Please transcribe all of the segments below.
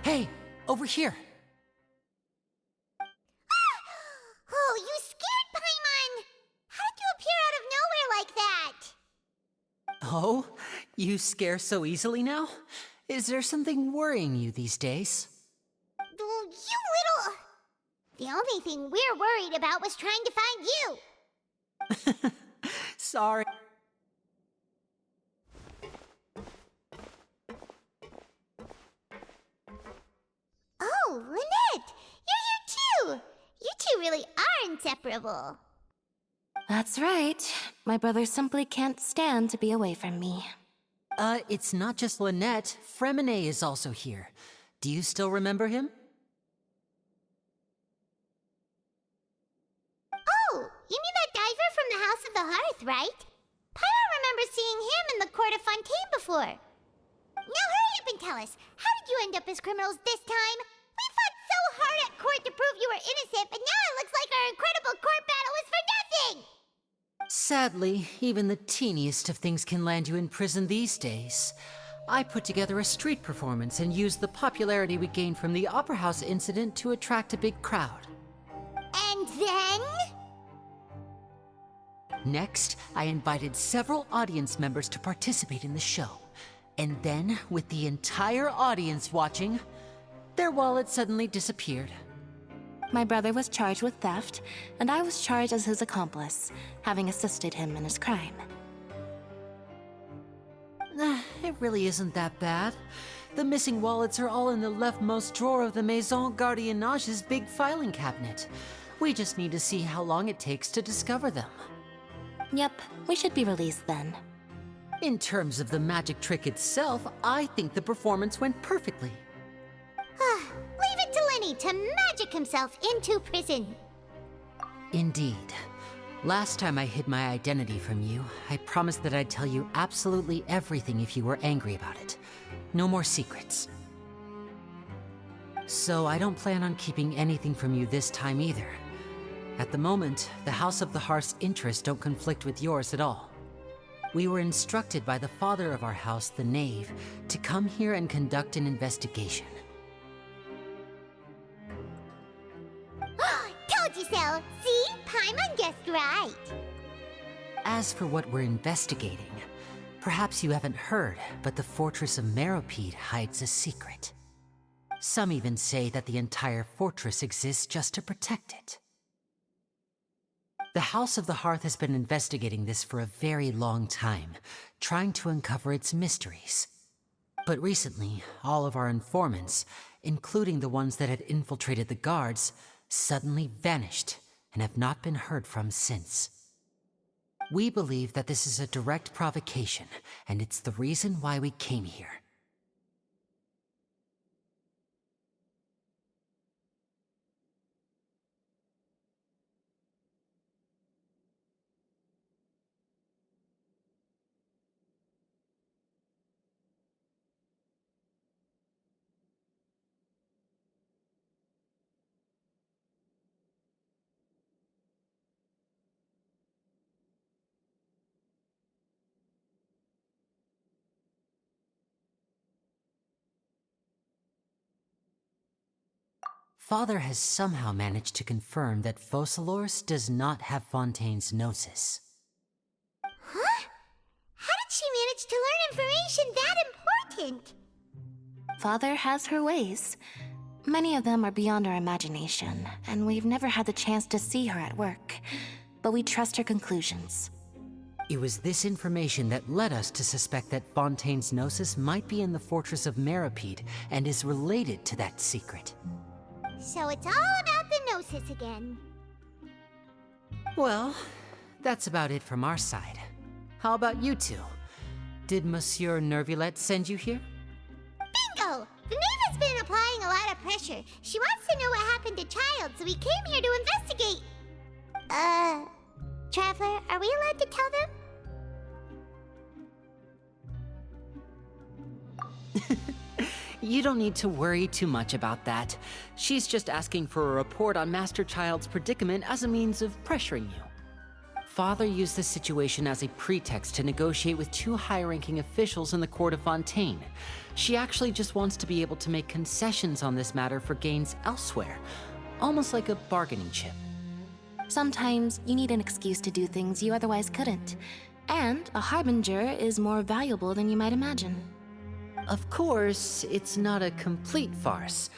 Hey, over here. Oh, you scared Paimon! How did you appear out of nowhere like that? Oh, you scare so easily now? Is there something worrying you these days? Oh, you little... The only thing we're worried about was trying to find you. Sorry. Oh, Lynette! You're here too! You two really are inseparable. That's right. My brother simply can't stand to be away from me. It's not just Lynette. Fremine is also here. Do you still remember him? Oh, you mean that diver from the House of the Hearth, right? Paimon remembers seeing him in the court of Fontaine before. Now hurry up and tell us, how did you end up as criminals this time? We fought so hard at court to prove you were innocent, but now it looks like our incredible court battle was for nothing! Sadly, even the teeniest of things can land you in prison these days. I put together a street performance and used the popularity we gained from the Opera House incident to attract a big crowd. And then? Next, I invited several audience members to participate in the show. And then, with the entire audience watching, their wallet suddenly disappeared. My brother was charged with theft, and I was charged as his accomplice, having assisted him in his crime. It really isn't that bad. The missing wallets are all in the leftmost drawer of the Maison Gardiennage's big filing cabinet. We just need to see how long it takes to discover them. Yep, we should be released then. In terms of the magic trick itself, I think the performance went perfectly. Leave it to Lenny to magic himself into prison. Indeed. Last time I hid my identity from you, I promised that I'd tell you absolutely everything if you were angry about it. No more secrets. So I don't plan on keeping anything from you this time either. At the moment, the House of the Hearth's interests don't conflict with yours at all. We were instructed by the father of our house, the Knave, to come here and conduct an investigation. Told you so! See? Paimon guessed right. As for what we're investigating, perhaps you haven't heard, but the fortress of Meropide hides a secret. Some even say that the entire fortress exists just to protect it. The House of the Hearth has been investigating this for a very long time, trying to uncover its mysteries. But recently, all of our informants, including the ones that had infiltrated the guards, suddenly vanished and have not been heard from since. We believe that this is a direct provocation, and it's the reason why we came here. Father has somehow managed to confirm that Focalors does not have Fontaine's gnosis. Huh? How did she manage to learn information that important? Father has her ways. Many of them are beyond our imagination, and we've never had the chance to see her at work. But we trust her conclusions. It was this information that led us to suspect that Fontaine's gnosis might be in the fortress of Meropide and is related to that secret. So it's all about the Gnosis again. Well, that's about it from our side. How about you two? Did Monsieur Nervulette send you here? Bingo! The Knave has been applying a lot of pressure. She wants to know what happened to Child, so we came here to investigate. Traveler, are we allowed to tell them? You don't need to worry too much about that. She's just asking for a report on Master Child's predicament as a means of pressuring you. Father used this situation as a pretext to negotiate with two high-ranking officials in the court of Fontaine. She actually just wants to be able to make concessions on this matter for gains elsewhere, almost like a bargaining chip. Sometimes you need an excuse to do things you otherwise couldn't. And a harbinger is more valuable than you might imagine. Of course, it's not a complete farce.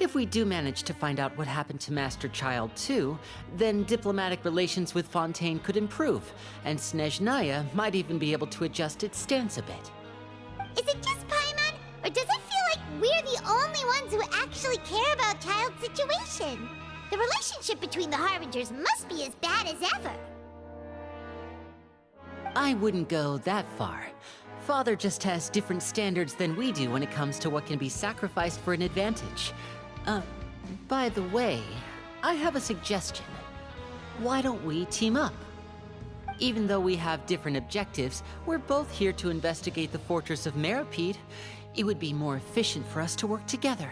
If we do manage to find out what happened to Master Child 2, then diplomatic relations with Fontaine could improve, and Snezhnaya might even be able to adjust its stance a bit. Is it just Paimon, or does it feel like we're the only ones who actually care about Child's situation? The relationship between the Harbingers must be as bad as ever. I wouldn't go that far. Father just has different standards than we do when it comes to what can be sacrificed for an advantage. By the way, I have a suggestion. Why don't we team up? Even though we have different objectives, we're both here to investigate the fortress of Meropide. It would be more efficient for us to work together.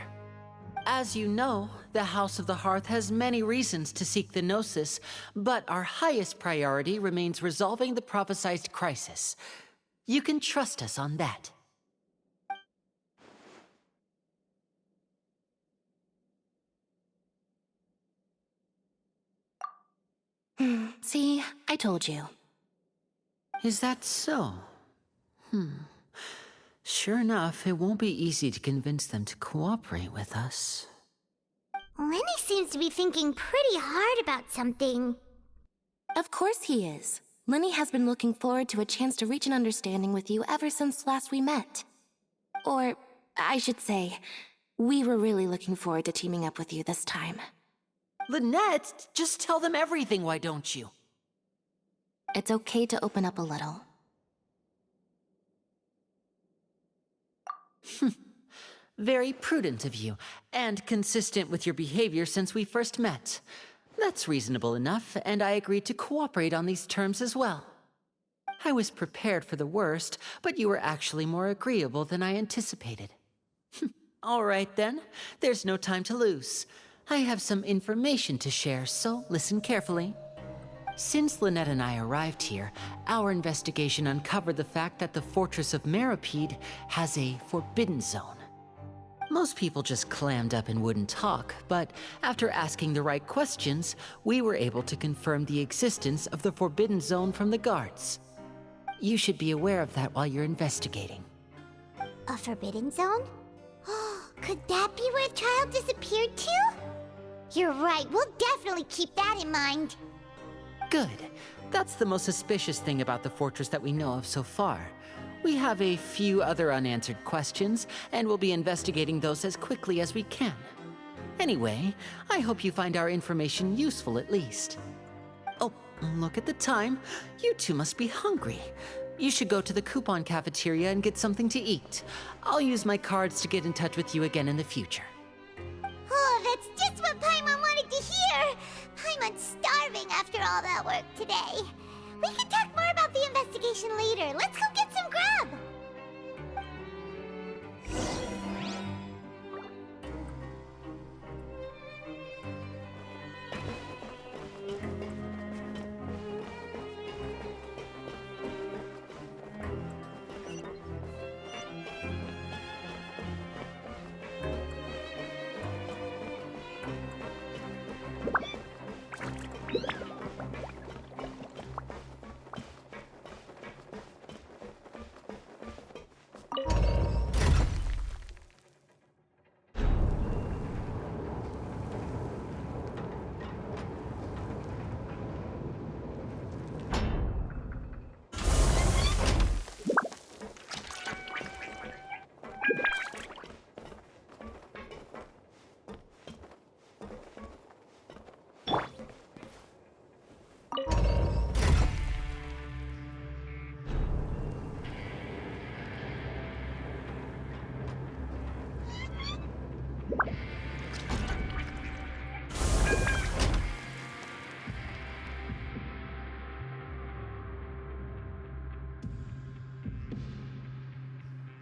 As you know, the House of the Hearth has many reasons to seek the Gnosis, but our highest priority remains resolving the prophesized crisis. You can trust us on that. See, I told you. Is that so? Sure enough, it won't be easy to convince them to cooperate with us. Lenny seems to be thinking pretty hard about something. Of course he is. Lenny has been looking forward to a chance to reach an understanding with you ever since last we met. Or, I should say, we were really looking forward to teaming up with you this time. Lynette, just tell them everything, why don't you? It's okay to open up a little. Very prudent of you, and consistent with your behavior since we first met. That's reasonable enough, and I agreed to cooperate on these terms as well. I was prepared for the worst, but you were actually more agreeable than I anticipated. All right then, there's no time to lose. I have some information to share, so listen carefully. Since Lynette and I arrived here, our investigation uncovered the fact that the Fortress of Meropide has a forbidden zone. Most people just clammed up and wouldn't talk, but after asking the right questions, we were able to confirm the existence of the forbidden zone from the guards. You should be aware of that while you're investigating. A forbidden zone? Could that be where Child disappeared to? You're right, we'll definitely keep that in mind. Good. That's the most suspicious thing about the fortress that we know of so far. We have a few other unanswered questions, and we'll be investigating those as quickly as we can. Anyway, I hope you find our information useful at least. Oh, look at the time. You two must be hungry. You should go to the coupon cafeteria and get something to eat. I'll use my cards to get in touch with you again in the future. Oh, that's just what Paimon wanted to hear! Paimon's starving after all that work today. We can talk more about the investigation later. Let's go get some grub!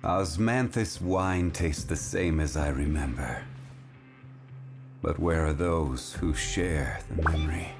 Osmanthus wine tastes the same as I remember. But where are those who share the memory?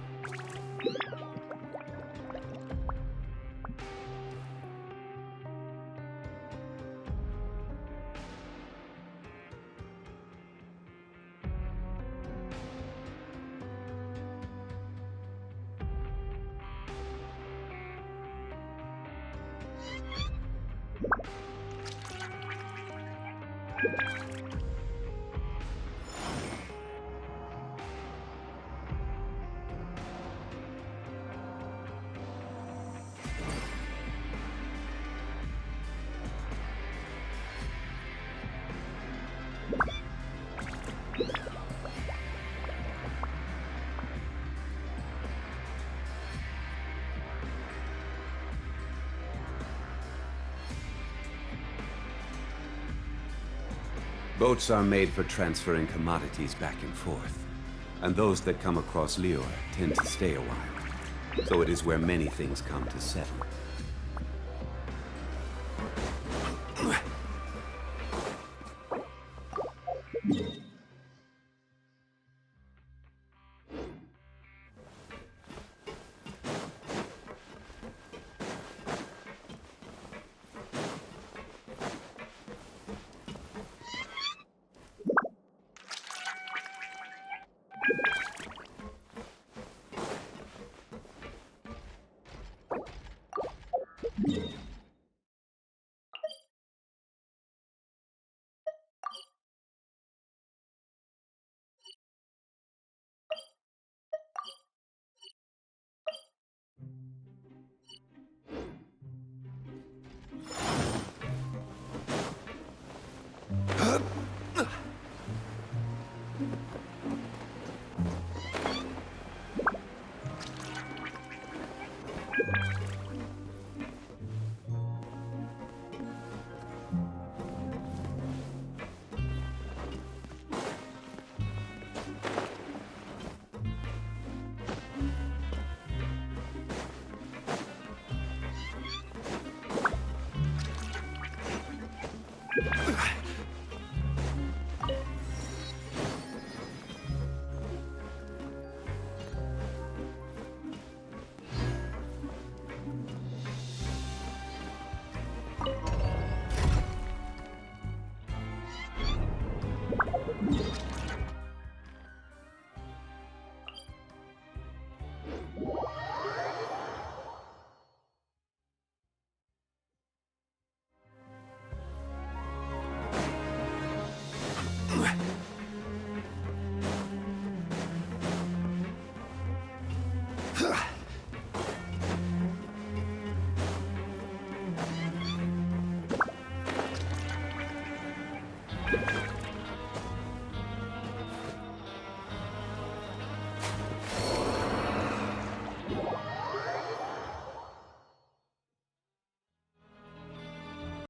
Boats are made for transferring commodities back and forth, and those that come across Lior tend to stay a while. So it is where many things come to settle.